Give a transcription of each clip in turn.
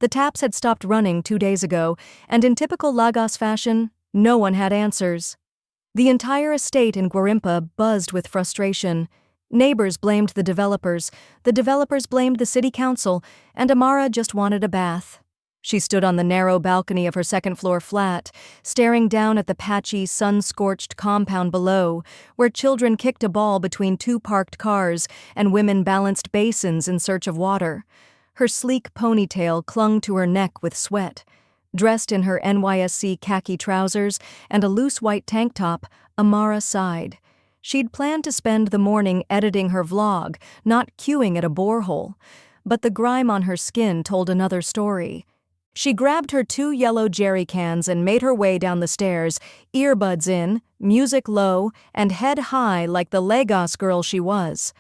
The taps had stopped running 2 days ago, and in typical Lagos fashion, no one had answers. The entire estate in Guarimpa buzzed with frustration. Neighbors blamed the developers blamed the city council, and Amara just wanted a bath. She stood on the narrow balcony of her second-floor flat, staring down at the patchy, sun-scorched compound below, where children kicked a ball between two parked cars and women balanced basins in search of water. Her sleek ponytail clung to her neck with sweat. Dressed in her NYSC khaki trousers and a loose white tank top, Amara sighed. She'd planned to spend the morning editing her vlog, not queuing at a borehole. But the grime on her skin told another story. She grabbed her 2 yellow jerry cans and made her way down the stairs, earbuds in, music low, and head high like the Lagos girl she was.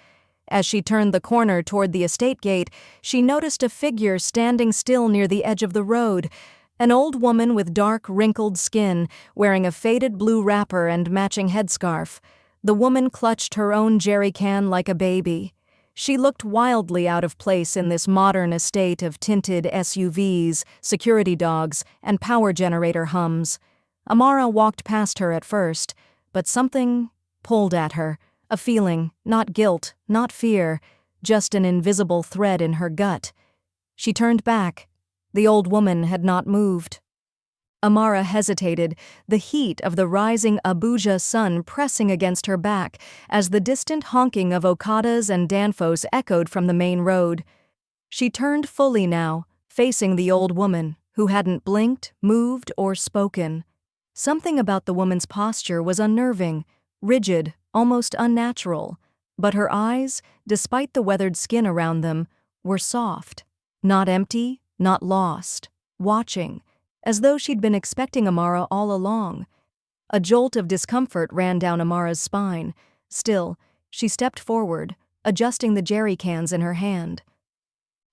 As she turned the corner toward the estate gate, she noticed a figure standing still near the edge of the road. An old woman with dark, wrinkled skin, wearing a faded blue wrapper and matching headscarf. The woman clutched her own jerry can like a baby. She looked wildly out of place in this modern estate of tinted SUVs, security dogs, and power generator hums. Amara walked past her at first, but something pulled at her. A feeling, not guilt, not fear, just an invisible thread in her gut. She turned back. The old woman had not moved. Amara hesitated, the heat of the rising Abuja sun pressing against her back as the distant honking of Okadas and Danfos echoed from the main road. She turned fully now, facing the old woman, who hadn't blinked, moved, or spoken. Something about the woman's posture was unnerving, rigid, almost unnatural, but her eyes, despite the weathered skin around them, were soft, not empty, not lost, watching, as though she'd been expecting Amara all along. A jolt of discomfort ran down Amara's spine. Still, she stepped forward, adjusting the jerry cans in her hand.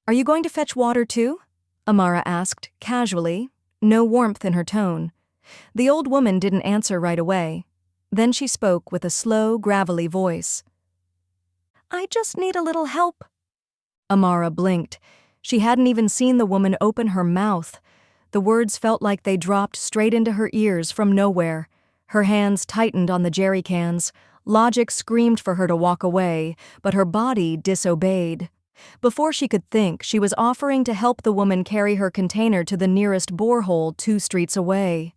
"Are you going to fetch water too?" Amara asked, casually, no warmth in her tone. The old woman didn't answer right away. Then she spoke with a slow, gravelly voice. "I just need a little help." Amara blinked. She hadn't even seen the woman open her mouth. The words felt like they dropped straight into her ears from nowhere. Her hands tightened on the jerry cans. Logic screamed for her to walk away, but her body disobeyed. Before she could think, she was offering to help the woman carry her container to the nearest borehole 2 streets away.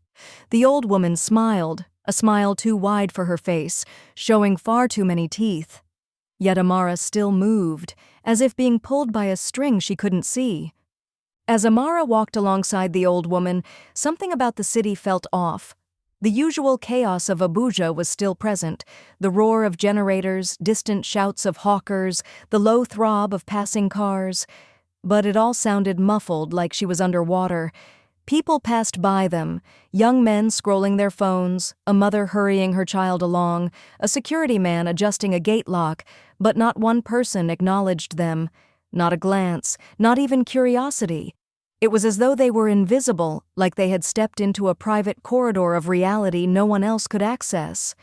The old woman smiled, a smile too wide for her face, showing far too many teeth. Yet Amara still moved, as if being pulled by a string she couldn't see. As Amara walked alongside the old woman, something about the city felt off. The usual chaos of Abuja was still present, the roar of generators, distant shouts of hawkers, the low throb of passing cars. But it all sounded muffled, like she was underwater. People passed by them, young men scrolling their phones, a mother hurrying her child along, a security man adjusting a gate lock, but not one person acknowledged them. Not a glance, not even curiosity. It was as though they were invisible, like they had stepped into a private corridor of reality no one else could access.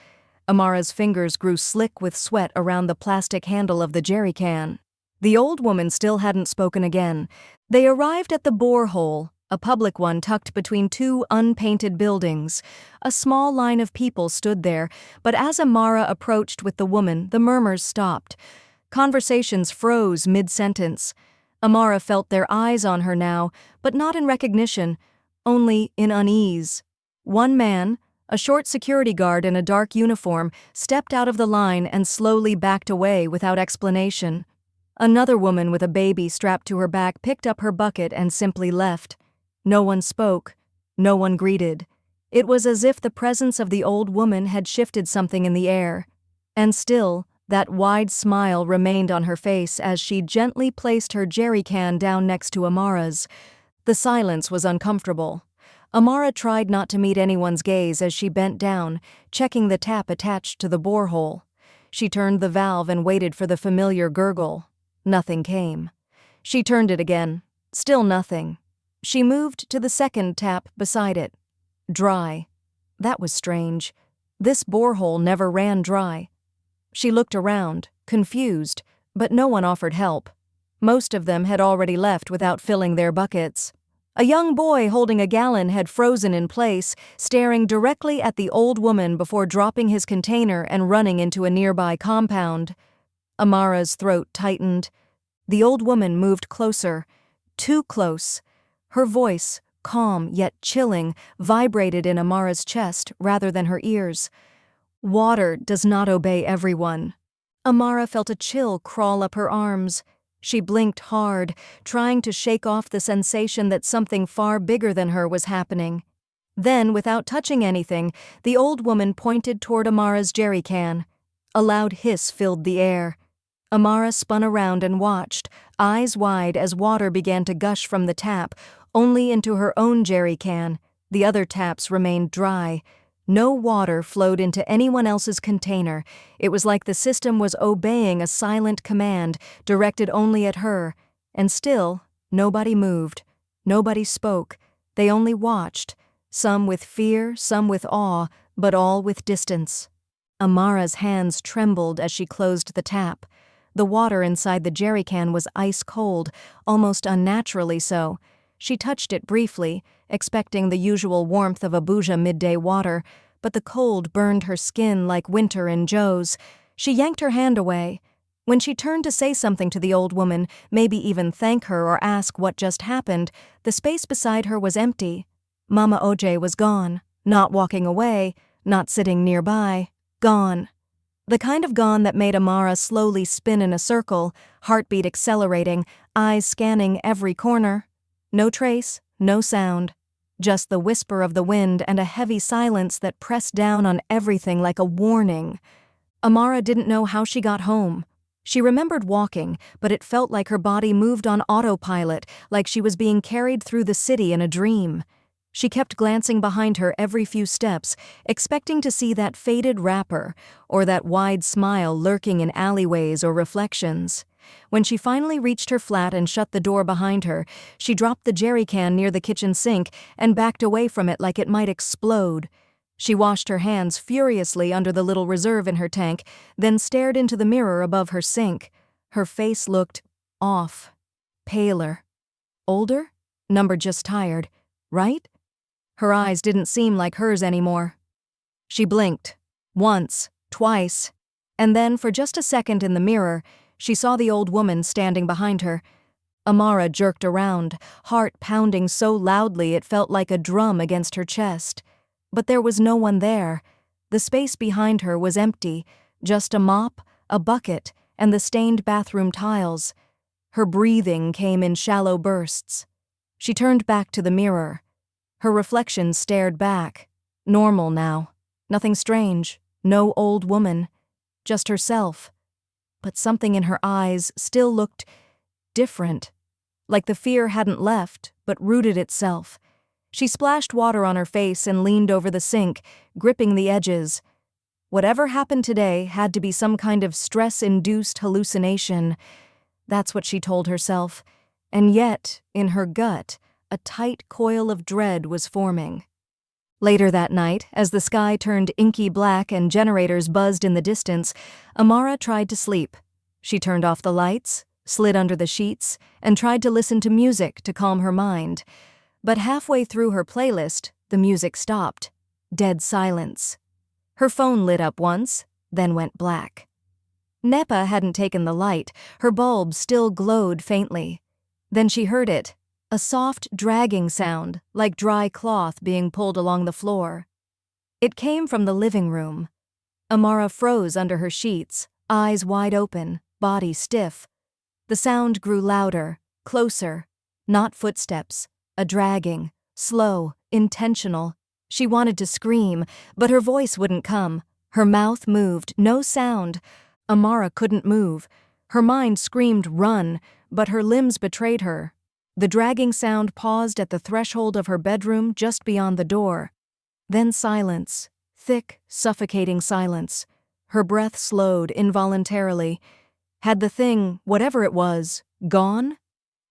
Amara's fingers grew slick with sweat around the plastic handle of the jerry can. The old woman still hadn't spoken again. They arrived at the borehole, a public one tucked between 2 unpainted buildings. A small line of people stood there, but as Amara approached with the woman, the murmurs stopped. Conversations froze mid-sentence. Amara felt their eyes on her now, but not in recognition, only in unease. One man, a short security guard in a dark uniform, stepped out of the line and slowly backed away without explanation. Another woman with a baby strapped to her back picked up her bucket and simply left. No one spoke. No one greeted. It was as if the presence of the old woman had shifted something in the air. And still, that wide smile remained on her face as she gently placed her jerry can down next to Amara's. The silence was uncomfortable. Amara tried not to meet anyone's gaze as she bent down, checking the tap attached to the borehole. She turned the valve and waited for the familiar gurgle. Nothing came. She turned it again. Still nothing. She moved to the second tap beside it. Dry. That was strange. This borehole never ran dry. She looked around, confused, but no one offered help. Most of them had already left without filling their buckets. A young boy holding a gallon had frozen in place, staring directly at the old woman before dropping his container and running into a nearby compound. Amara's throat tightened. The old woman moved closer, too close. Her voice, calm yet chilling, vibrated in Amara's chest rather than her ears. Water does not obey everyone. Amara felt a chill crawl up her arms. She blinked hard, trying to shake off the sensation that something far bigger than her was happening. Then, without touching anything, the old woman pointed toward Amara's jerry can. A loud hiss filled the air. Amara spun around and watched, eyes wide as water began to gush from the tap, only into her own jerry can. The other taps remained dry. No water flowed into anyone else's container. It was like the system was obeying a silent command directed only at her. And still, nobody moved. Nobody spoke. They only watched. Some with fear, some with awe, but all with distance. Amara's hands trembled as she closed the tap. The water inside the jerry can was ice cold, almost unnaturally so. She touched it briefly, expecting the usual warmth of Abuja midday water, but the cold burned her skin like winter in Joe's. She yanked her hand away. When she turned to say something to the old woman, maybe even thank her or ask what just happened, the space beside her was empty. Mama OJ was gone, not walking away, not sitting nearby, gone. The kind of gone that made Amara slowly spin in a circle, heartbeat accelerating, eyes scanning every corner. No trace, no sound. Just the whisper of the wind and a heavy silence that pressed down on everything like a warning. Amara didn't know how she got home. She remembered walking, but it felt like her body moved on autopilot, like she was being carried through the city in a dream. She kept glancing behind her every few steps, expecting to see that faded wrapper or that wide smile lurking in alleyways or reflections. When she finally reached her flat and shut the door behind her, she dropped the jerry can near the kitchen sink and backed away from it like it might explode. She washed her hands furiously under the little reserve in her tank, then stared into the mirror above her sink. Her face looked off, paler. Older? Number just tired, right? Her eyes didn't seem like hers anymore. She blinked. Once, twice. And then, for just a second in the mirror, she saw the old woman standing behind her. Amara jerked around, heart pounding so loudly it felt like a drum against her chest. But there was no one there. The space behind her was empty, just a mop, a bucket, and the stained bathroom tiles. Her breathing came in shallow bursts. She turned back to the mirror. Her reflection stared back. Normal now. Nothing strange. No old woman. Just herself. But something in her eyes still looked different. Like the fear hadn't left, but rooted itself. She splashed water on her face and leaned over the sink, gripping the edges. Whatever happened today had to be some kind of stress-induced hallucination. That's what she told herself. And yet, in her gut, a tight coil of dread was forming. Later that night, as the sky turned inky black and generators buzzed in the distance, Amara tried to sleep. She turned off the lights, slid under the sheets, and tried to listen to music to calm her mind. But halfway through her playlist, the music stopped. Dead silence. Her phone lit up once, then went black. NEPA hadn't taken the light. Her bulb still glowed faintly. Then she heard it. A soft, dragging sound, like dry cloth being pulled along the floor. It came from the living room. Amara froze under her sheets, eyes wide open, body stiff. The sound grew louder, closer. Not footsteps, a dragging, slow, intentional. She wanted to scream, but her voice wouldn't come. Her mouth moved, no sound. Amara couldn't move. Her mind screamed run, but her limbs betrayed her. The dragging sound paused at the threshold of her bedroom just beyond the door. Then silence, thick, suffocating silence. Her breath slowed involuntarily. Had the thing, whatever it was, gone?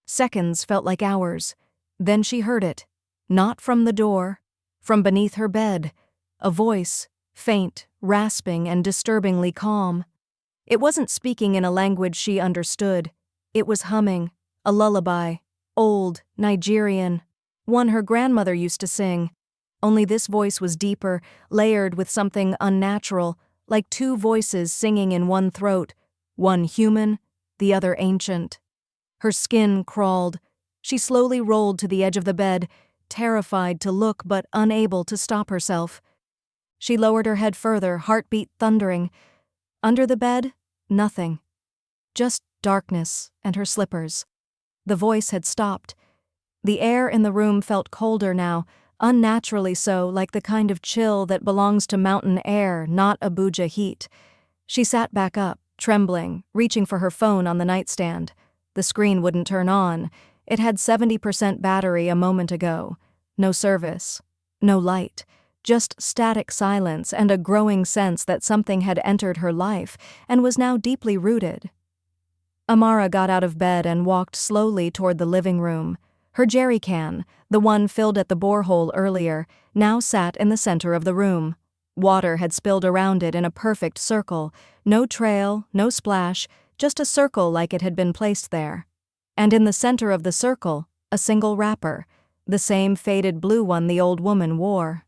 Seconds felt like hours. Then she heard it. Not from the door. From beneath her bed. A voice, faint, rasping, and disturbingly calm. It wasn't speaking in a language she understood. It was humming, a lullaby. Old, Nigerian. one her grandmother used to sing. Only this voice was deeper, layered with something unnatural, like two voices singing in one throat, one human, the other ancient. Her skin crawled. She slowly rolled to the edge of the bed, terrified to look but unable to stop herself. She lowered her head further, heartbeat thundering. Under the bed, nothing. Just darkness and her slippers. The voice had stopped. The air in the room felt colder now, unnaturally so, like the kind of chill that belongs to mountain air, not Abuja heat. She sat back up, trembling, reaching for her phone on the nightstand. The screen wouldn't turn on. It had 70% battery a moment ago. No service. No light. Just static silence and a growing sense that something had entered her life and was now deeply rooted. Amara got out of bed and walked slowly toward the living room. Her jerry can, the one filled at the borehole earlier, now sat in the center of the room. Water had spilled around it in a perfect circle. No trail, no splash, just a circle like it had been placed there. And in the center of the circle, a single wrapper, the same faded blue one the old woman wore.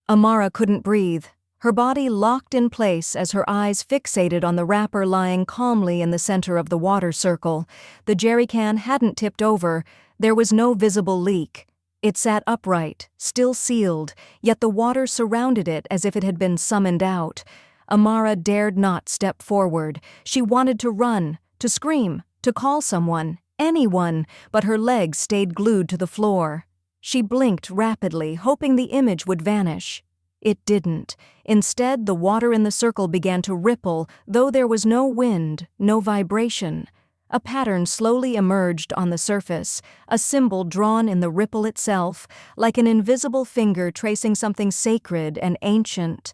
Amara couldn't breathe. Her body locked in place as her eyes fixated on the wrapper lying calmly in the center of the water circle. The jerry can hadn't tipped over. There was no visible leak. It sat upright, still sealed, yet the water surrounded it as if it had been summoned out. Amara dared not step forward. She wanted to run, to scream, to call someone, anyone, but her legs stayed glued to the floor. She blinked rapidly, hoping the image would vanish. It didn't. Instead, the water in the circle began to ripple, though there was no wind, no vibration. A pattern slowly emerged on the surface, a symbol drawn in the ripple itself, like an invisible finger tracing something sacred and ancient.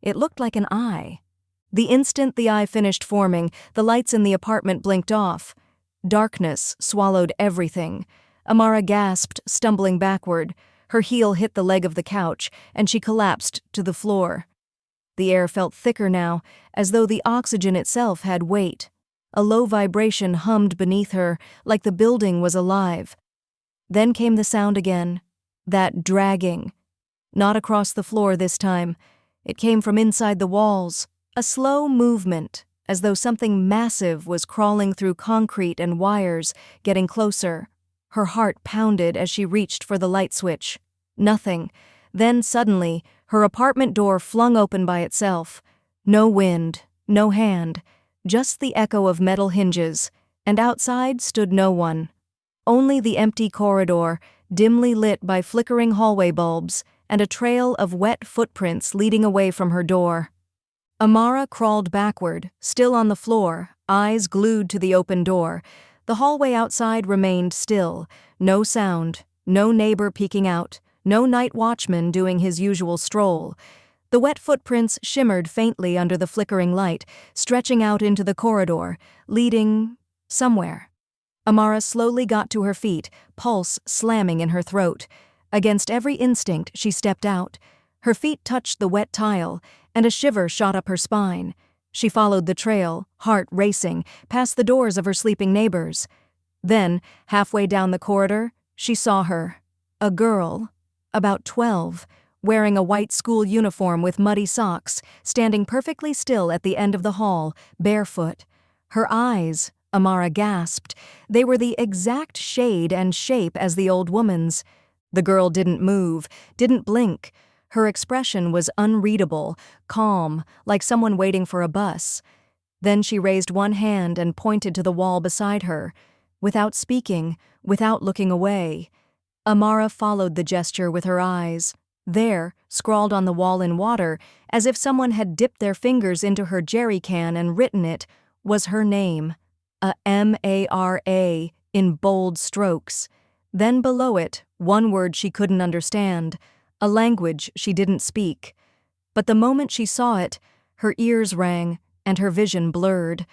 It looked like an eye. The instant the eye finished forming, the lights in the apartment blinked off. Darkness swallowed everything. Amara gasped, stumbling backward. Her heel hit the leg of the couch, and she collapsed to the floor. The air felt thicker now, as though the oxygen itself had weight. A low vibration hummed beneath her, like the building was alive. Then came the sound again, that dragging. Not across the floor this time. It came from inside the walls, a slow movement, as though something massive was crawling through concrete and wires, getting closer. Her heart pounded as she reached for the light switch. Nothing. Then suddenly, her apartment door flung open by itself. No wind, no hand, just the echo of metal hinges, and outside stood no one. Only the empty corridor, dimly lit by flickering hallway bulbs, and a trail of wet footprints leading away from her door. Amara crawled backward, still on the floor, eyes glued to the open door. The hallway outside remained still, no sound, no neighbor peeking out, no night watchman doing his usual stroll. The wet footprints shimmered faintly under the flickering light, stretching out into the corridor, leading somewhere. Amara slowly got to her feet, pulse slamming in her throat. Against every instinct, she stepped out. Her feet touched the wet tile, and a shiver shot up her spine. She followed the trail, heart racing, past the doors of her sleeping neighbors. Then, halfway down the corridor, she saw her. A girl, about 12, wearing a white school uniform with muddy socks, standing perfectly still at the end of the hall, barefoot. Her eyes, Amara gasped. They were the exact shade and shape as the old woman's. The girl didn't move, didn't blink. Her expression was unreadable, calm, like someone waiting for a bus. Then she raised one hand and pointed to the wall beside her. Without speaking, without looking away, Amara followed the gesture with her eyes. There, scrawled on the wall in water, as if someone had dipped their fingers into her jerry can and written it, was her name. A M-A-R-A in bold strokes. Then below it, one word she couldn't understand. A language she didn't speak. But the moment she saw it, her ears rang and her vision blurred.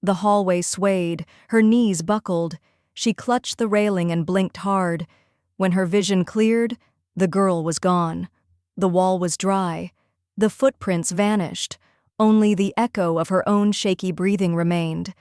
The hallway swayed, her knees buckled. She clutched the railing and blinked hard. When her vision cleared, the girl was gone. The wall was dry. The footprints vanished. Only the echo of her own shaky breathing remained.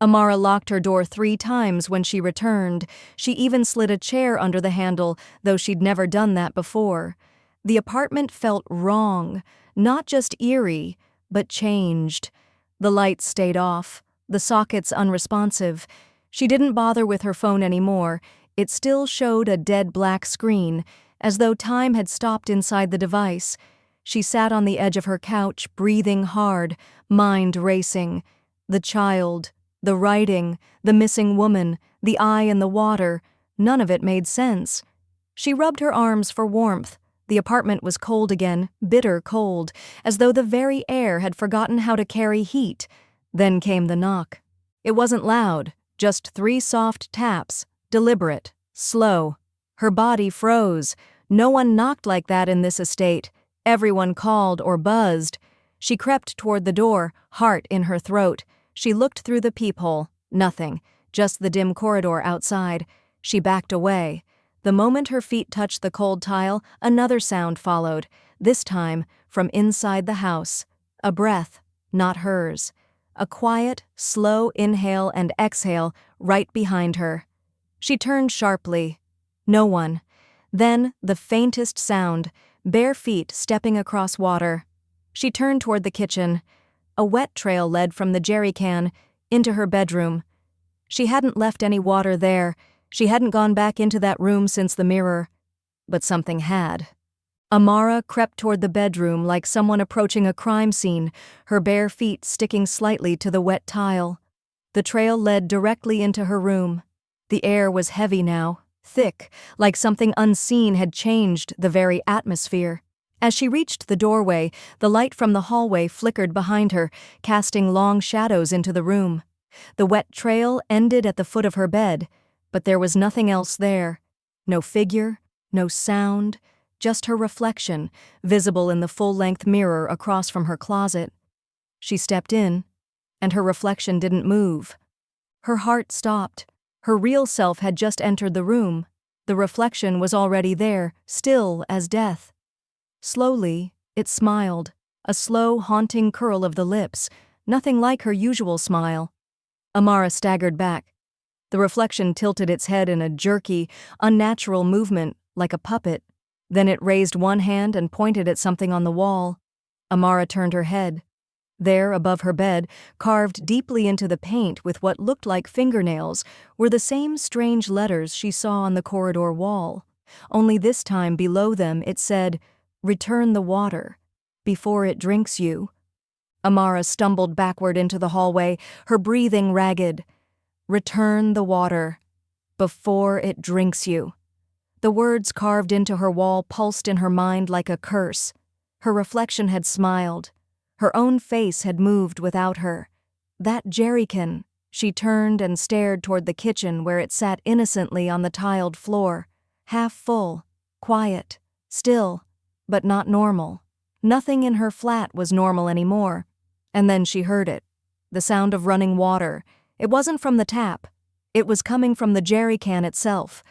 Amara locked her door 3 times when she returned. She even slid a chair under the handle, though she'd never done that before. The apartment felt wrong, not just eerie, but changed. The lights stayed off, the sockets unresponsive. She didn't bother with her phone anymore. It still showed a dead black screen, as though time had stopped inside the device. She sat on the edge of her couch, breathing hard, mind racing. The child, the writing, the missing woman, the eye in the water, none of it made sense. She rubbed her arms for warmth. The apartment was cold again, bitter cold, as though the very air had forgotten how to carry heat. Then came the knock. It wasn't loud, just 3 soft taps, deliberate, slow. Her body froze. No one knocked like that in this estate. Everyone called or buzzed. She crept toward the door, heart in her throat. She looked through the peephole. Nothing, just the dim corridor outside. She backed away. The moment her feet touched the cold tile, another sound followed, this time from inside the house. A breath, not hers. A quiet, slow inhale and exhale right behind her. She turned sharply. No one. Then the faintest sound, bare feet stepping across water. She turned toward the kitchen. A wet trail led from the jerry can into her bedroom. She hadn't left any water there. She hadn't gone back into that room since the mirror. But something had. Amara crept toward the bedroom like someone approaching a crime scene, her bare feet sticking slightly to the wet tile. The trail led directly into her room. The air was heavy now, thick, like something unseen had changed the very atmosphere. As she reached the doorway, the light from the hallway flickered behind her, casting long shadows into the room. The wet trail ended at the foot of her bed, but there was nothing else there. No figure, no sound, just her reflection, visible in the full-length mirror across from her closet. She stepped in, and her reflection didn't move. Her heart stopped. Her real self had just entered the room. The reflection was already there, still as death. Slowly, it smiled, a slow, haunting curl of the lips, nothing like her usual smile. Amara staggered back. The reflection tilted its head in a jerky, unnatural movement, like a puppet. Then it raised one hand and pointed at something on the wall. Amara turned her head. There, above her bed, carved deeply into the paint with what looked like fingernails, were the same strange letters she saw on the corridor wall. Only this time below them it said, "Return the water, before it drinks you." Amara stumbled backward into the hallway, her breathing ragged. "Return the water, before it drinks you." The words carved into her wall pulsed in her mind like a curse. Her reflection had smiled. Her own face had moved without her. That jerrycan. She turned and stared toward the kitchen where it sat innocently on the tiled floor, half full, quiet, still, but not normal. Nothing in her flat was normal anymore. And then she heard it. The sound of running water. It wasn't from the tap. It was coming from the jerrycan itself.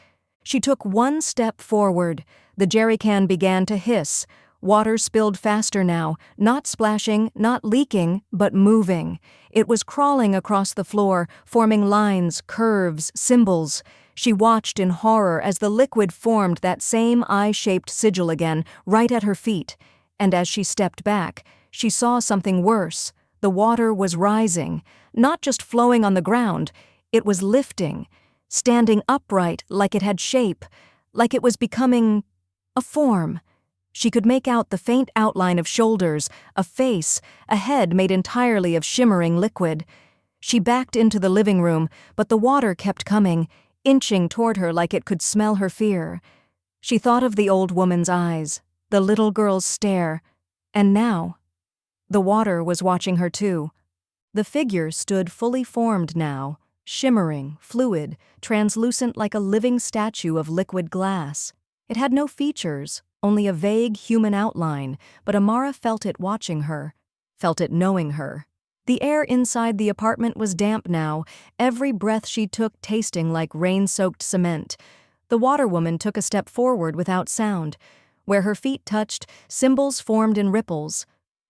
She took one step forward. The jerrycan began to hiss. Water spilled faster now, not splashing, not leaking, but moving. It was crawling across the floor, forming lines, curves, symbols. She watched in horror as the liquid formed that same eye-shaped sigil again, right at her feet. And as she stepped back, she saw something worse. The water was rising, not just flowing on the ground. It was lifting, standing upright like it had shape, like it was becoming a form. She could make out the faint outline of shoulders, a face, a head made entirely of shimmering liquid. She backed into the living room, but the water kept coming, inching toward her like it could smell her fear. She thought of the old woman's eyes, the little girl's stare, and now, the water was watching her too. The figure stood fully formed now, shimmering, fluid, translucent like a living statue of liquid glass. It had no features, only a vague human outline, but Amara felt it watching her, felt it knowing her. The air inside the apartment was damp now, every breath she took tasting like rain-soaked cement. The water woman took a step forward without sound. Where her feet touched, symbols formed in ripples.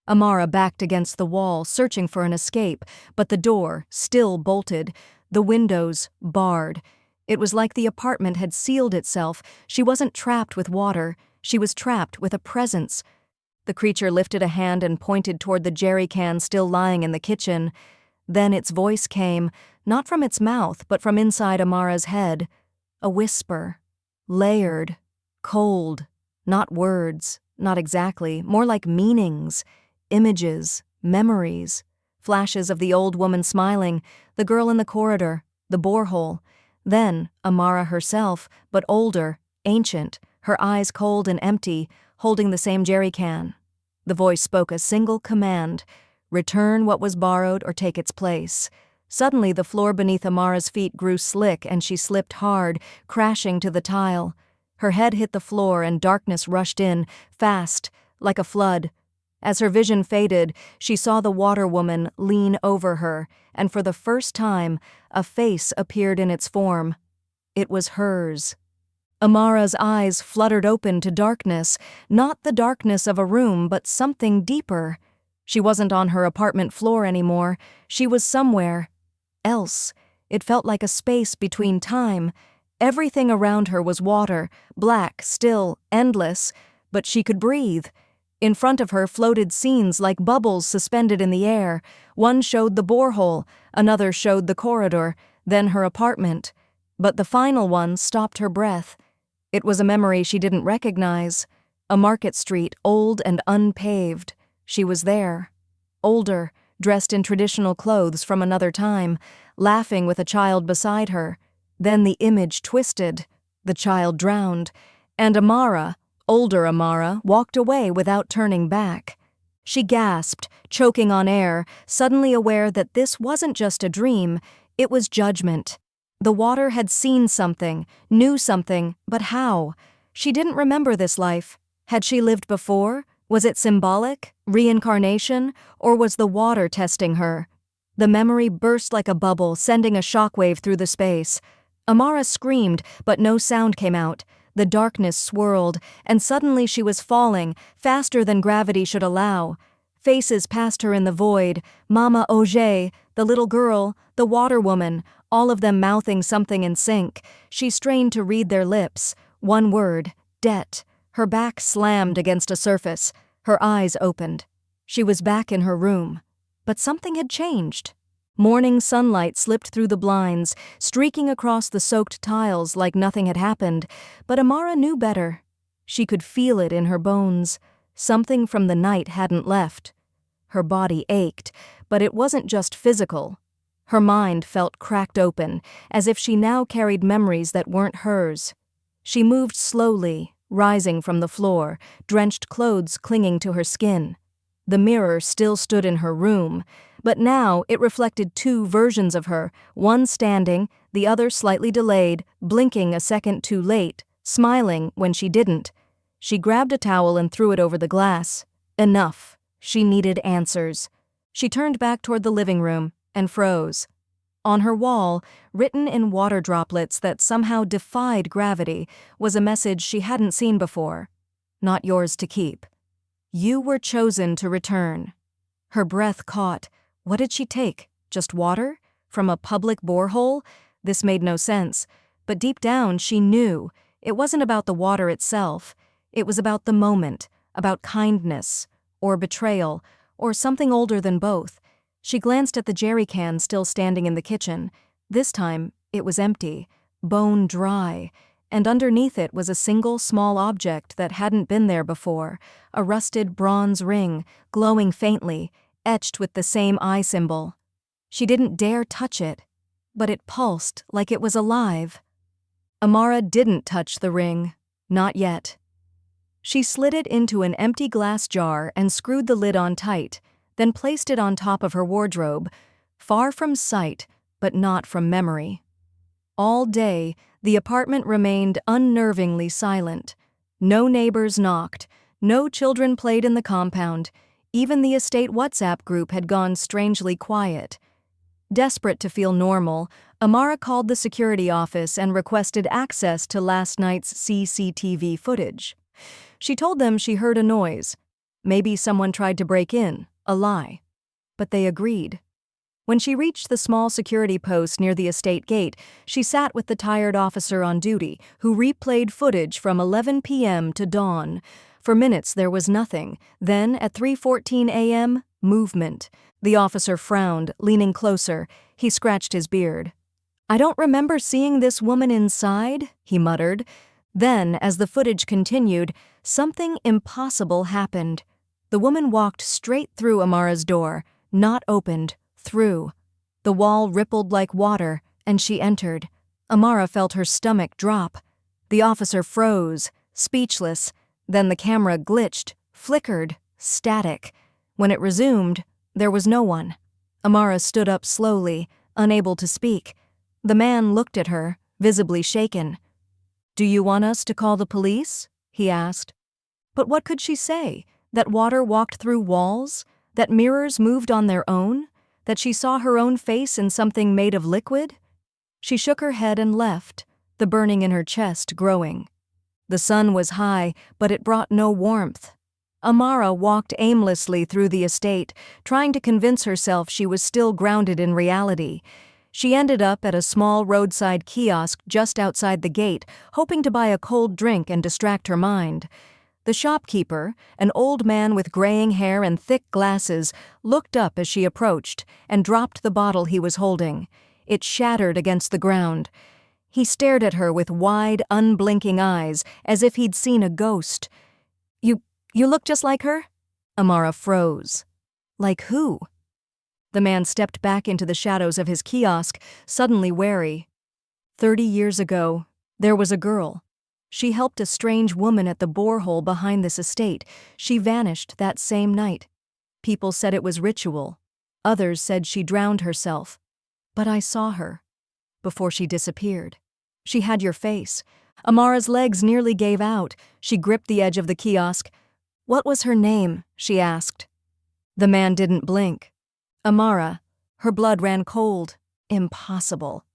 Amara backed against the wall, searching for an escape, but the door, still bolted, the windows barred. It was like the apartment had sealed itself. She wasn't trapped with water, she was trapped with a presence. The creature lifted a hand and pointed toward the jerry can still lying in the kitchen. Then its voice came, not from its mouth, but from inside Amara's head. A whisper. Layered. Cold. Not words. Not exactly. More like meanings. Images. Memories. Flashes of the old woman smiling, the girl in the corridor, the borehole. Then, Amara herself, but older, ancient, her eyes cold and empty, holding the same jerry can. The voice spoke a single command: return what was borrowed or take its place. Suddenly the floor beneath Amara's feet grew slick and she slipped hard, crashing to the tile. Her head hit the floor and darkness rushed in, fast, like a flood. As her vision faded, she saw the water woman lean over her, and for the first time, a face appeared in its form. It was hers. Amara's eyes fluttered open to darkness, not the darkness of a room, but something deeper. She wasn't on her apartment floor anymore. She was somewhere else. It felt like a space between time. Everything around her was water, black, still, endless, but she could breathe. In front of her floated scenes like bubbles suspended in the air. One showed the borehole, another showed the corridor, then her apartment. But the final one stopped her breath. It was a memory she didn't recognize. A market street, old and unpaved. She was there. Older, dressed in traditional clothes from another time, laughing with a child beside her. Then the image twisted. The child drowned. And Amara, older Amara, walked away without turning back. She gasped, choking on air, suddenly aware that this wasn't just a dream, it was judgment. The water had seen something, knew something, but how? She didn't remember this life. Had she lived before? Was it symbolic, reincarnation, or was the water testing her? The memory burst like a bubble, sending a shockwave through the space. Amara screamed, but no sound came out. The darkness swirled, and suddenly she was falling, faster than gravity should allow. Faces passed her in the void, Mama Auger, the little girl, the water woman, all of them mouthing something in sync. She strained to read their lips. One word, debt. Her back slammed against a surface. Her eyes opened. She was back in her room. But something had changed. Morning sunlight slipped through the blinds, streaking across the soaked tiles like nothing had happened, but Amara knew better. She could feel it in her bones. Something from the night hadn't left. Her body ached, but it wasn't just physical. Her mind felt cracked open, as if she now carried memories that weren't hers. She moved slowly, rising from the floor, drenched clothes clinging to her skin. The mirror still stood in her room, but now it reflected two versions of her, one standing, the other slightly delayed, blinking a second too late, smiling when she didn't. She grabbed a towel and threw it over the glass. Enough. She needed answers. She turned back toward the living room and froze. On her wall, written in water droplets that somehow defied gravity, was a message she hadn't seen before. Not yours to keep. You were chosen to return. Her breath caught. What did she take? Just water? From a public borehole? This made no sense. But deep down, she knew. It wasn't about the water itself. It was about the moment, about kindness, or betrayal, or something older than both. She glanced at the jerry can still standing in the kitchen. This time, it was empty, bone dry, and underneath it was a single small object that hadn't been there before, a rusted bronze ring, glowing faintly, etched with the same eye symbol. She didn't dare touch it, but it pulsed like it was alive. Amara didn't touch the ring. Not yet. She slid it into an empty glass jar and screwed the lid on tight, then placed it on top of her wardrobe, far from sight, but not from memory. All day, the apartment remained unnervingly silent. No neighbors knocked, no children played in the compound, even the estate WhatsApp group had gone strangely quiet. Desperate to feel normal, Amara called the security office and requested access to last night's CCTV footage. She told them she heard a noise. Maybe someone tried to break in, a lie. But they agreed. When she reached the small security post near the estate gate, she sat with the tired officer on duty, who replayed footage from 11 p.m. to dawn. For minutes there was nothing. Then, at 3:14 a.m., movement. The officer frowned, leaning closer. He scratched his beard. "I don't remember seeing this woman inside," he muttered. Then, as the footage continued, something impossible happened. The woman walked straight through Amara's door, not opened, through. The wall rippled like water, and she entered. Amara felt her stomach drop. The officer froze, speechless. Then the camera glitched, flickered, static. When it resumed, there was no one. Amara stood up slowly, unable to speak. The man looked at her, visibly shaken. "Do you want us to call the police?" he asked. But what could she say? That water walked through walls? That mirrors moved on their own? That she saw her own face in something made of liquid? She shook her head and left, the burning in her chest growing. The sun was high, but it brought no warmth. Amara walked aimlessly through the estate, trying to convince herself she was still grounded in reality. She ended up at a small roadside kiosk just outside the gate, hoping to buy a cold drink and distract her mind. The shopkeeper, an old man with graying hair and thick glasses, looked up as she approached and dropped the bottle he was holding. It shattered against the ground. He stared at her with wide, unblinking eyes, as if he'd seen a ghost. You look just like her?" Amara froze. "Like who?" The man stepped back into the shadows of his kiosk, suddenly wary. 30 years ago, there was a girl. She helped a strange woman at the borehole behind this estate. She vanished that same night. People said it was ritual. Others said she drowned herself. But I saw her. Before she disappeared. She had your face. Amara's legs nearly gave out. She gripped the edge of the kiosk. "What was her name?" she asked. The man didn't blink. Amara. Her blood ran cold. Impossible.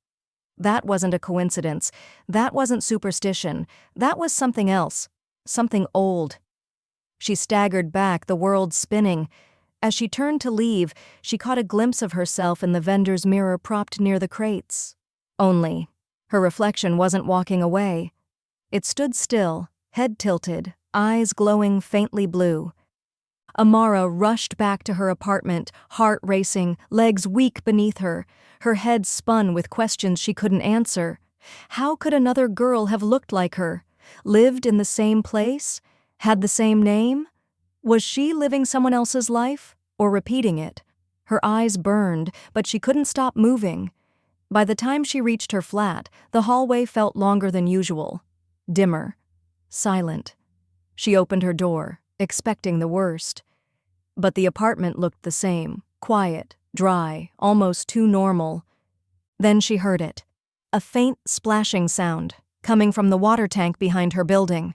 That wasn't a coincidence. That wasn't superstition. That was something else. Something old. She staggered back, the world spinning. As she turned to leave, she caught a glimpse of herself in the vendor's mirror propped near the crates. Only, her reflection wasn't walking away. It stood still, head tilted, eyes glowing faintly blue. Amara rushed back to her apartment, heart racing, legs weak beneath her. Her head spun with questions she couldn't answer. How could another girl have looked like her? Lived in the same place? Had the same name? Was she living someone else's life, or repeating it? Her eyes burned, but she couldn't stop moving. By the time she reached her flat, the hallway felt longer than usual. Dimmer. Silent. She opened her door, expecting the worst. But the apartment looked the same, quiet, dry, almost too normal. Then she heard it. A faint splashing sound, coming from the water tank behind her building.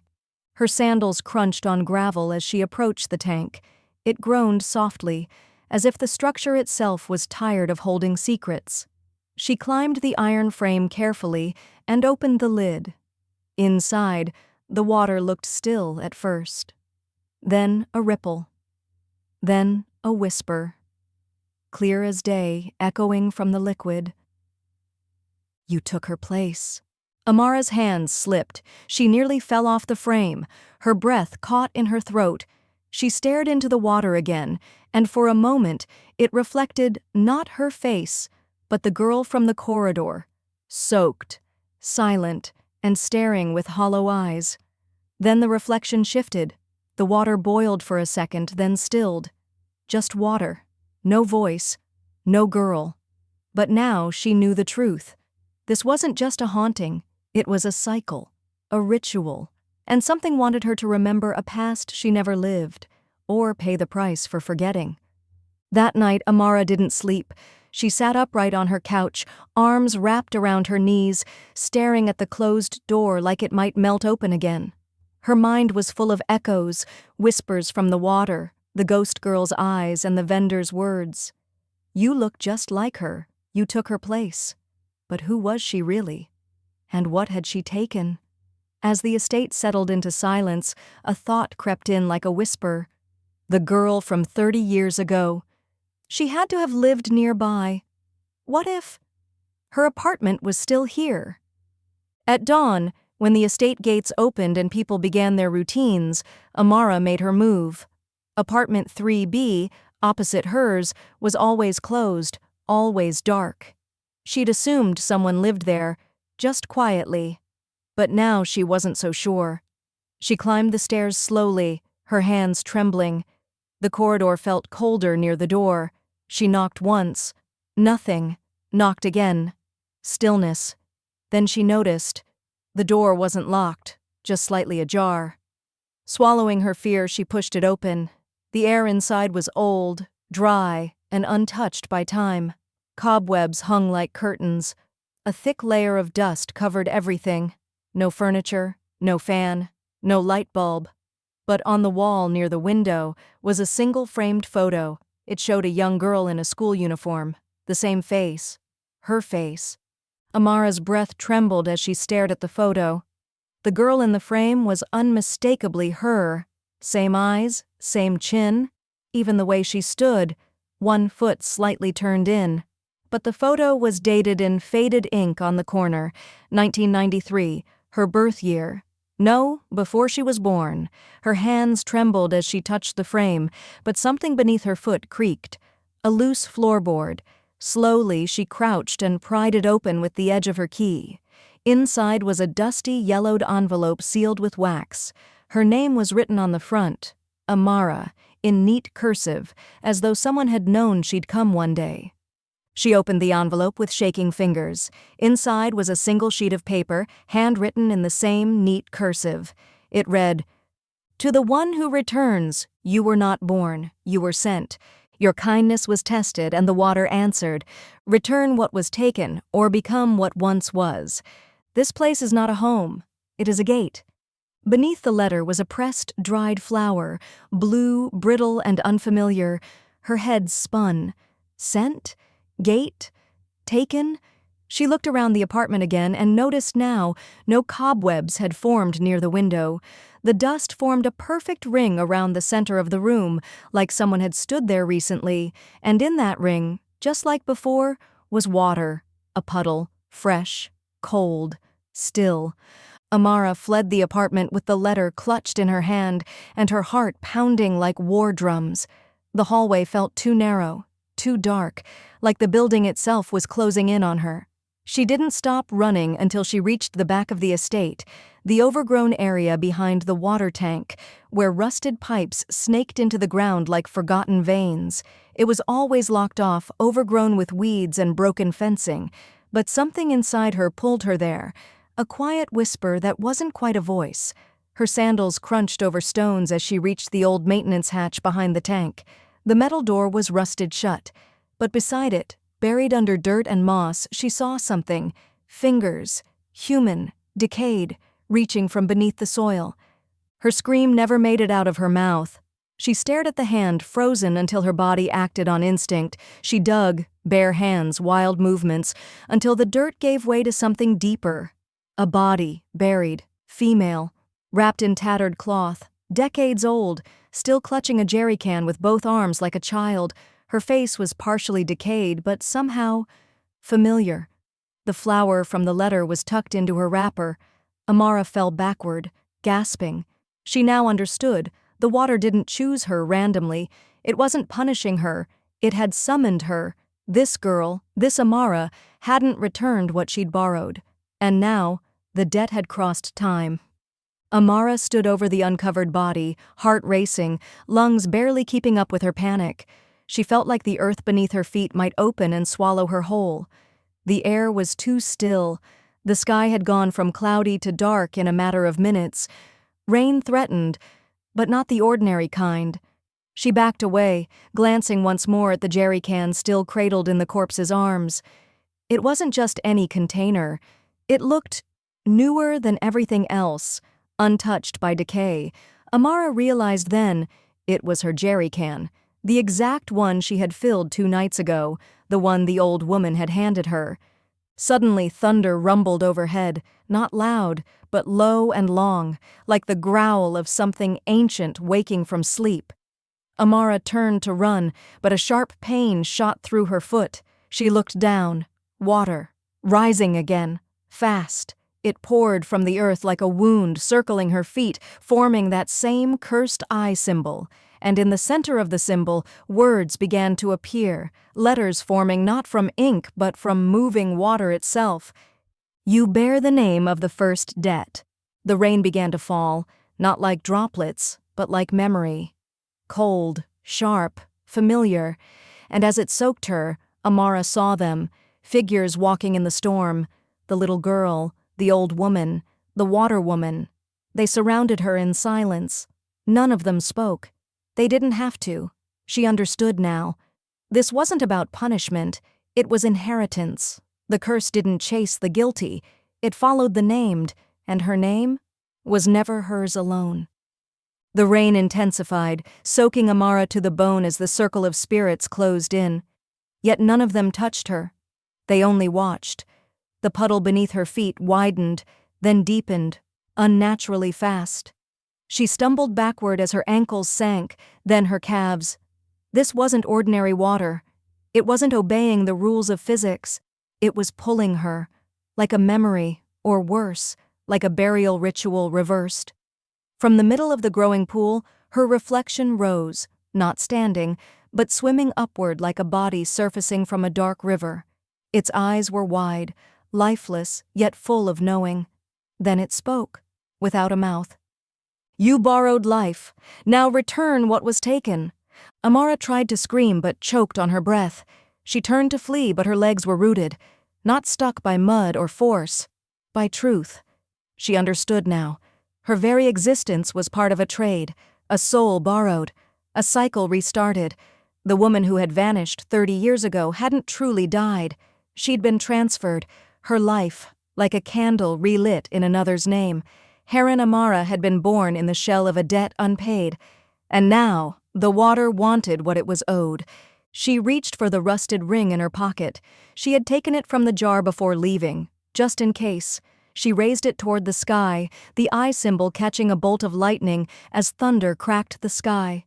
Her sandals crunched on gravel as she approached the tank. It groaned softly, as if the structure itself was tired of holding secrets. She climbed the iron frame carefully and opened the lid. Inside, the water looked still at first. Then a ripple. Then a whisper. Clear as day, echoing from the liquid. "You took her place." Amara's hands slipped. She nearly fell off the frame. Her breath caught in her throat. She stared into the water again, and for a moment it reflected not her face, but the girl from the corridor, soaked, silent, and staring with hollow eyes. Then the reflection shifted. The water boiled for a second, then stilled. Just water. No voice. No girl. But now she knew the truth. This wasn't just a haunting. It was a cycle. A ritual. And something wanted her to remember a past she never lived, or pay the price for forgetting. That night, Amara didn't sleep. She sat upright on her couch, arms wrapped around her knees, staring at the closed door like it might melt open again. Her mind was full of echoes, whispers from the water, the ghost girl's eyes, and the vendor's words. You look just like her. You took her place. But who was she really? And what had she taken? As the estate settled into silence, a thought crept in like a whisper. The girl from 30 years ago. She had to have lived nearby. What if her apartment was still here? At dawn, when the estate gates opened and people began their routines, Amara made her move. Apartment 3B, opposite hers, was always closed, always dark. She'd assumed someone lived there, just quietly. But now she wasn't so sure. She climbed the stairs slowly, her hands trembling. The corridor felt colder near the door. She knocked once. Nothing. Knocked again. Stillness. Then she noticed. The door wasn't locked, just slightly ajar. Swallowing her fear, she pushed it open. The air inside was old, dry, and untouched by time. Cobwebs hung like curtains. A thick layer of dust covered everything. No furniture, no fan, no light bulb. But on the wall near the window was a single framed photo. It showed a young girl in a school uniform, the same face. Her face. Amara's breath trembled as she stared at the photo. The girl in the frame was unmistakably her. Same eyes, same chin, even the way she stood, one foot slightly turned in. But the photo was dated in faded ink on the corner, 1993, her birth year. No, before she was born. Her hands trembled as she touched the frame, but something beneath her foot creaked. A loose floorboard. Slowly, she crouched and pried it open with the edge of her key. Inside was a dusty, yellowed envelope sealed with wax. Her name was written on the front, Amara, in neat cursive, as though someone had known she'd come one day. She opened the envelope with shaking fingers. Inside was a single sheet of paper, handwritten in the same neat cursive. It read, "To the one who returns, you were not born, you were sent. Your kindness was tested and the water answered. Return what was taken, or become what once was. This place is not a home, it is a gate." Beneath the letter was a pressed, dried flower, blue, brittle, and unfamiliar. Her head spun. Sent? Gate? Taken? She looked around the apartment again and noticed now no cobwebs had formed near the window. The dust formed a perfect ring around the center of the room, like someone had stood there recently, and in that ring, just like before, was water, a puddle, fresh, cold, still. Amara fled the apartment with the letter clutched in her hand and her heart pounding like war drums. The hallway felt too narrow, too dark, like the building itself was closing in on her. She didn't stop running until she reached the back of the estate, the overgrown area behind the water tank, where rusted pipes snaked into the ground like forgotten veins. It was always locked off, overgrown with weeds and broken fencing, but something inside her pulled her there, a quiet whisper that wasn't quite a voice. Her sandals crunched over stones as she reached the old maintenance hatch behind the tank. The metal door was rusted shut, but beside it, buried under dirt and moss, she saw something. Fingers, human, decayed, reaching from beneath the soil. Her scream never made it out of her mouth. She stared at the hand, frozen until her body acted on instinct. She dug, bare hands, wild movements, until the dirt gave way to something deeper. A body, buried, female, wrapped in tattered cloth, decades old, still clutching a jerry can with both arms like a child. Her face was partially decayed, but somehow familiar. The flower from the letter was tucked into her wrapper. Amara fell backward, gasping. She now understood. The water didn't choose her randomly. It wasn't punishing her. It had summoned her. This girl, this Amara, hadn't returned what she'd borrowed. And now, the debt had crossed time. Amara stood over the uncovered body, heart racing, lungs barely keeping up with her panic. She felt like the earth beneath her feet might open and swallow her whole. The air was too still. The sky had gone from cloudy to dark in a matter of minutes. Rain threatened, but not the ordinary kind. She backed away, glancing once more at the jerry can still cradled in the corpse's arms. It wasn't just any container. It looked newer than everything else, untouched by decay. Amara realized then it was her jerry can, the exact one she had filled 2 nights ago, the one the old woman had handed her. Suddenly thunder rumbled overhead, not loud, but low and long, like the growl of something ancient waking from sleep. Amara turned to run, but a sharp pain shot through her foot. She looked down. Water. Rising again. Fast. It poured from the earth like a wound, circling her feet, forming that same cursed eye symbol. And in the center of the symbol, words began to appear, letters forming not from ink but from moving water itself. You bear the name of the first debt. The rain began to fall, not like droplets, but like memory. Cold, sharp, familiar, and as it soaked her, Amara saw them, figures walking in the storm, the little girl, the old woman, the water woman. They surrounded her in silence. None of them spoke. They didn't have to. She understood now. This wasn't about punishment, it was inheritance. The curse didn't chase the guilty, it followed the named, and her name was never hers alone. The rain intensified, soaking Amara to the bone as the circle of spirits closed in. Yet none of them touched her. They only watched. The puddle beneath her feet widened, then deepened, unnaturally fast. She stumbled backward as her ankles sank, then her calves. This wasn't ordinary water. It wasn't obeying the rules of physics. It was pulling her, like a memory, or worse, like a burial ritual reversed. From the middle of the growing pool, her reflection rose, not standing, but swimming upward like a body surfacing from a dark river. Its eyes were wide, lifeless, yet full of knowing. Then it spoke, without a mouth. You borrowed life. Now return what was taken. Amara tried to scream but choked on her breath. She turned to flee, but her legs were rooted, not stuck by mud or force, by truth. She understood now. Her very existence was part of a trade, a soul borrowed, a cycle restarted. The woman who had vanished 30 years ago hadn't truly died. She'd been transferred, her life, like a candle relit in another's name. Heron Amara had been born in the shell of a debt unpaid, and now the water wanted what it was owed. She reached for the rusted ring in her pocket. She had taken it from the jar before leaving, just in case. She raised it toward the sky, the eye symbol catching a bolt of lightning as thunder cracked the sky.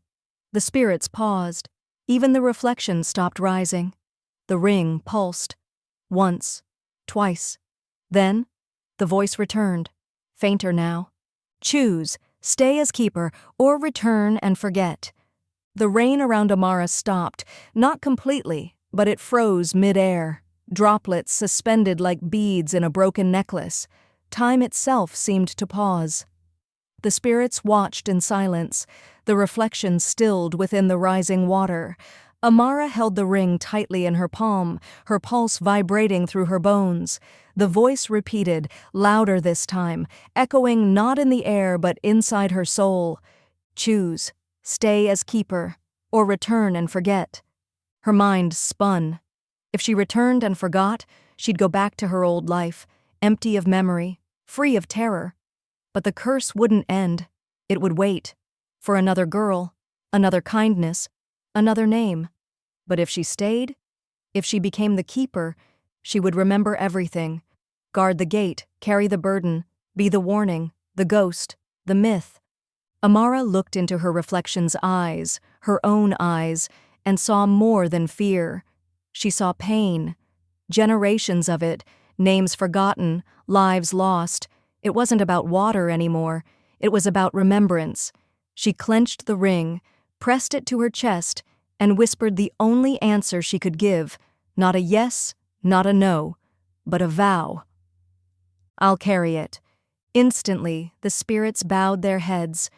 The spirits paused. Even the reflections stopped rising. The ring pulsed. Once. Twice. Then, the voice returned. Fainter now. Choose, stay as keeper, or return and forget. The rain around Amara stopped, not completely, but it froze mid-air. Droplets suspended like beads in a broken necklace. Time itself seemed to pause. The spirits watched in silence, the reflections stilled within the rising water. Amara held the ring tightly in her palm, her pulse vibrating through her bones. The voice repeated, louder this time, echoing not in the air but inside her soul. Choose, stay as keeper, or return and forget. Her mind spun. If she returned and forgot, she'd go back to her old life, empty of memory, free of terror. But the curse wouldn't end. It would wait. For another girl, another kindness, another name. But if she stayed, if she became the keeper, she would remember everything. Guard the gate, carry the burden, be the warning, the ghost, the myth. Amara looked into her reflection's eyes, her own eyes, and saw more than fear. She saw pain, generations of it, names forgotten, lives lost. It wasn't about water anymore. It was about remembrance. She clenched the ring, pressed it to her chest, and whispered the only answer she could give, not a yes, not a no, but a vow. I'll carry it. Instantly, the spirits bowed their heads.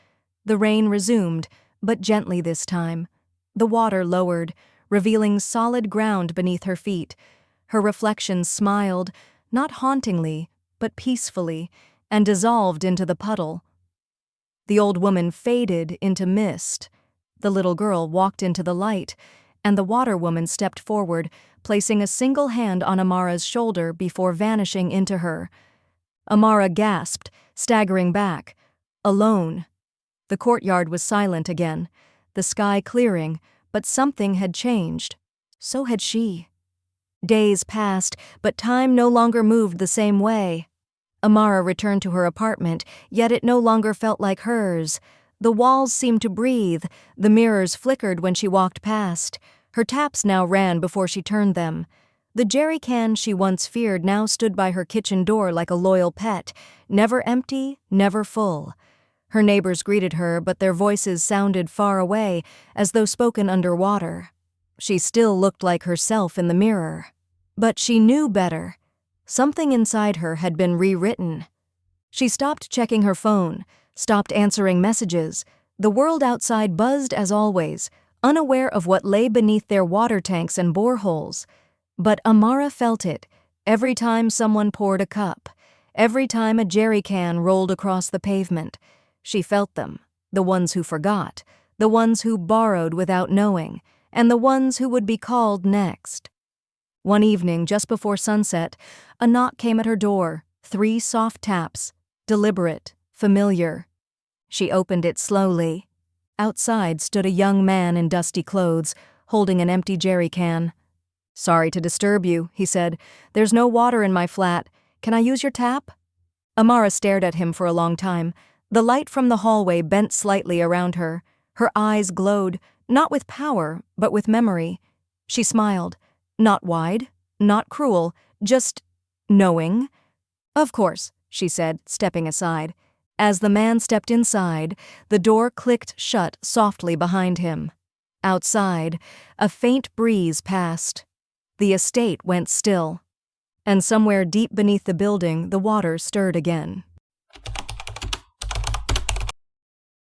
The rain resumed, but gently this time. The water lowered, revealing solid ground beneath her feet. Her reflection smiled, not hauntingly, but peacefully, and dissolved into the puddle. The old woman faded into mist. The little girl walked into the light, and the water woman stepped forward, placing a single hand on Amara's shoulder before vanishing into her. Amara gasped, staggering back. Alone. The courtyard was silent again, the sky clearing, but something had changed. So had she. Days passed, but time no longer moved the same way. Amara returned to her apartment, yet it no longer felt like hers. The walls seemed to breathe, the mirrors flickered when she walked past. Her taps now ran before she turned them. The jerry can she once feared now stood by her kitchen door like a loyal pet, never empty, never full. Her neighbors greeted her, but their voices sounded far away, as though spoken underwater. She still looked like herself in the mirror. But she knew better. Something inside her had been rewritten. She stopped checking her phone, stopped answering messages. The world outside buzzed as always, unaware of what lay beneath their water tanks and boreholes. But Amara felt it, every time someone poured a cup, every time a jerry can rolled across the pavement. She felt them, the ones who forgot, the ones who borrowed without knowing, and the ones who would be called next. One evening, just before sunset, a knock came at her door, 3 soft taps, deliberate, familiar. She opened it slowly. Outside stood a young man in dusty clothes, holding an empty jerry can. "Sorry to disturb you," he said. "There's no water in my flat. Can I use your tap?" Amara stared at him for a long time. The light from the hallway bent slightly around her. Her eyes glowed, not with power, but with memory. She smiled. Not wide, not cruel, just knowing. "Of course," she said, stepping aside. As the man stepped inside, the door clicked shut softly behind him. Outside, a faint breeze passed. The estate went still. And somewhere deep beneath the building, the water stirred again.